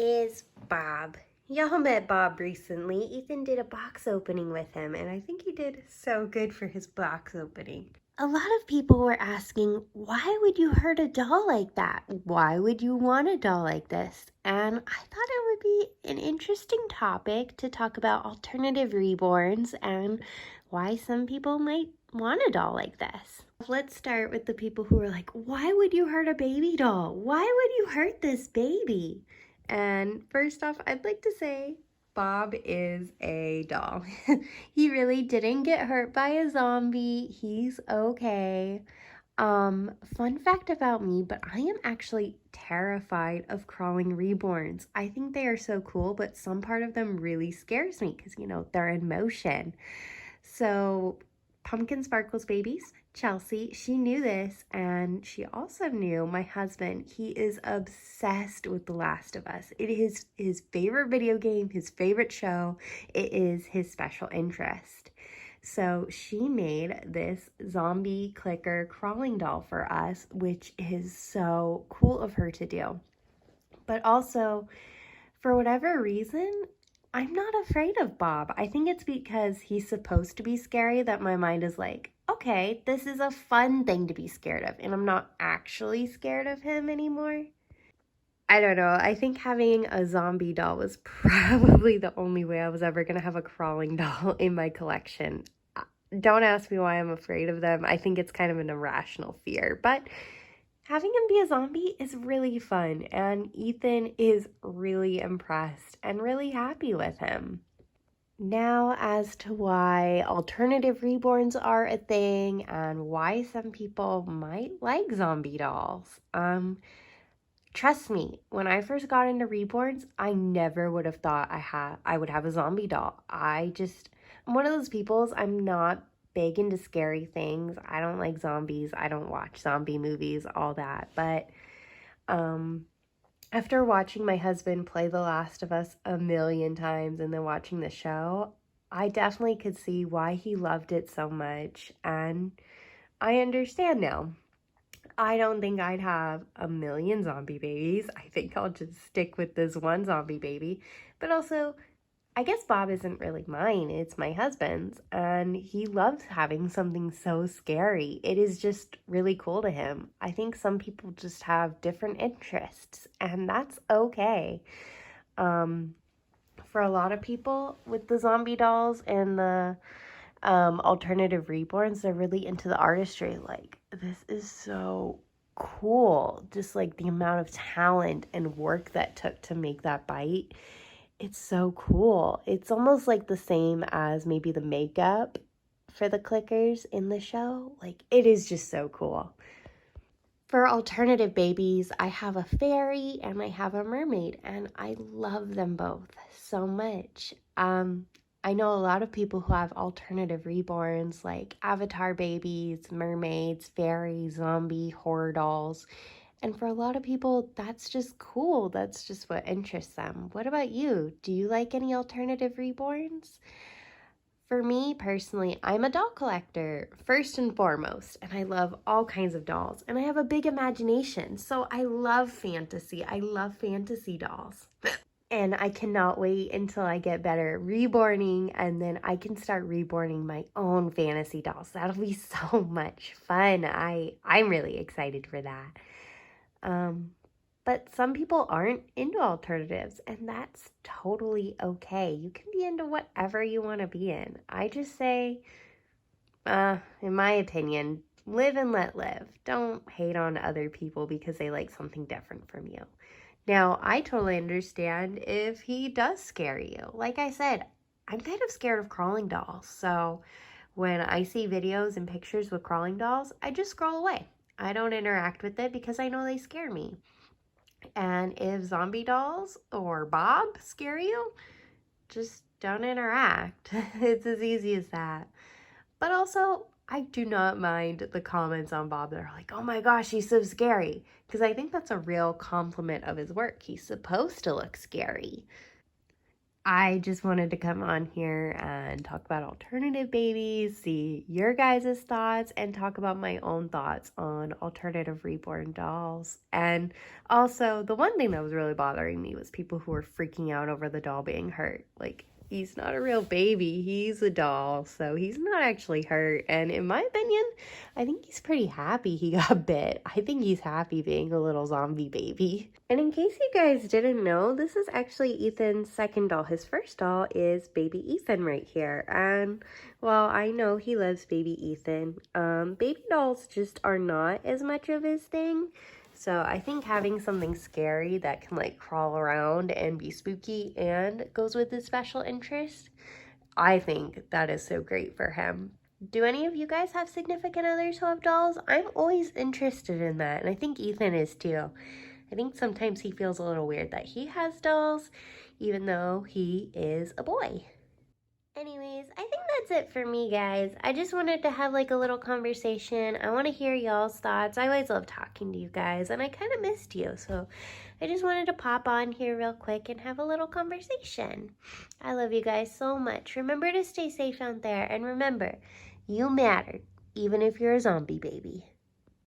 is Bob. Y'all met Bob recently. Ethan did a box opening with him, and I think he did so good for his box opening. A lot of people were asking, why would you hurt a doll like that? Why would you want a doll like this? And I thought it would be an interesting topic to talk about alternative reborns and why some people might want a doll like this. Let's start with the people who are like, why would you hurt a baby doll? Why would you hurt this baby? And first off, I'd like to say Bob is a doll. He really didn't get hurt by a zombie. He's okay. Fun fact about me, but I am actually terrified of crawling reborns. I think they are so cool, but some part of them really scares me because, they're in motion. So Pumpkin Sparkles babies, Chelsea, she knew this, and she also knew my husband. He is obsessed with The Last of Us. It is his favorite video game, his favorite show. It is his special interest. So she made this zombie clicker crawling doll for us, which is so cool of her to do. But also, for whatever reason, I'm not afraid of Bob. I think it's because he's supposed to be scary that my mind is like, okay, this is a fun thing to be scared of, and I'm not actually scared of him anymore. I don't know. I think having a zombie doll was probably the only way I was ever going to have a crawling doll in my collection. Don't ask me why I'm afraid of them. I think it's kind of an irrational fear, but having him be a zombie is really fun, and Ethan is really impressed and really happy with him. Now, as to why alternative reborns are a thing and why some people might like zombie dolls. Trust me, when I first got into reborns, I never would have thought I would have a zombie doll. I'm one of those peoples, I'm not big into scary things. I don't like zombies. I don't watch zombie movies, all that. But after watching my husband play The Last of Us a million times and then watching the show, I definitely could see why he loved it so much. And I understand now. I don't think I'd have a million zombie babies. I think I'll just stick with this one zombie baby. But also, I guess Bob isn't really mine, it's my husband's, and he loves having something so scary. It is just really cool to him. I think some people just have different interests, and that's okay. For a lot of people with the zombie dolls and the alternative reborns, they're really into the artistry. Like, this is so cool. Just like the amount of talent and work that took to make that bite. It's so cool. It's almost like the same as maybe the makeup for the clickers in the show. Like, it is just so cool. For alternative babies, I have a fairy and I have a mermaid, and I love them both so much. I know a lot of people who have alternative reborns like avatar babies, mermaids, fairies, zombie, horror dolls. And for a lot of people, that's just cool. That's just what interests them. What about you? Do you like any alternative reborns? For me personally, I'm a doll collector, first and foremost, and I love all kinds of dolls. And I have a big imagination, so I love fantasy. I love fantasy dolls. And I cannot wait until I get better at reborning, and then I can start reborning my own fantasy dolls. That'll be so much fun. I'm really excited for that. But some people aren't into alternatives, and that's totally okay. You can be into whatever you want to be in. I just say, in my opinion, live and let live. Don't hate on other people because they like something different from you. Now, I totally understand if he does scare you. Like I said, I'm kind of scared of crawling dolls. So when I see videos and pictures with crawling dolls, I just scroll away. I don't interact with it because I know they scare me. And if zombie dolls or Bob scare you, just don't interact. It's as easy as that. But also, I do not mind the comments on Bob that are like, oh my gosh, he's so scary. Because I think that's a real compliment of his work. He's supposed to look scary. I just wanted to come on here and talk about alternative babies, see your guys' thoughts, and talk about my own thoughts on alternative reborn dolls. And also, the one thing that was really bothering me was people who were freaking out over the doll being hurt. Like, he's not a real baby, he's a doll, so he's not actually hurt. And in my opinion, I think he's pretty happy he got bit. I think he's happy being a little zombie baby. And in case you guys didn't know, this is actually Ethan's second doll. His first doll is baby Ethan right here. And well, I know he loves baby Ethan. Baby dolls just are not as much of his thing. So I think having something scary that can like crawl around and be spooky and goes with his special interest, I think that is so great for him. Do any of you guys have significant others who have dolls? I'm always interested in that, and I think Ethan is too. I think sometimes he feels a little weird that he has dolls, even though he is a boy. Anyways, I think that's it for me, guys. I just wanted to have like a little conversation. I want to hear y'all's thoughts. I always love talking to you guys, and I kind of missed you, so I just wanted to pop on here real quick and have a little conversation. I love you guys so much. Remember to stay safe out there, and remember, you matter, even if you're a zombie baby.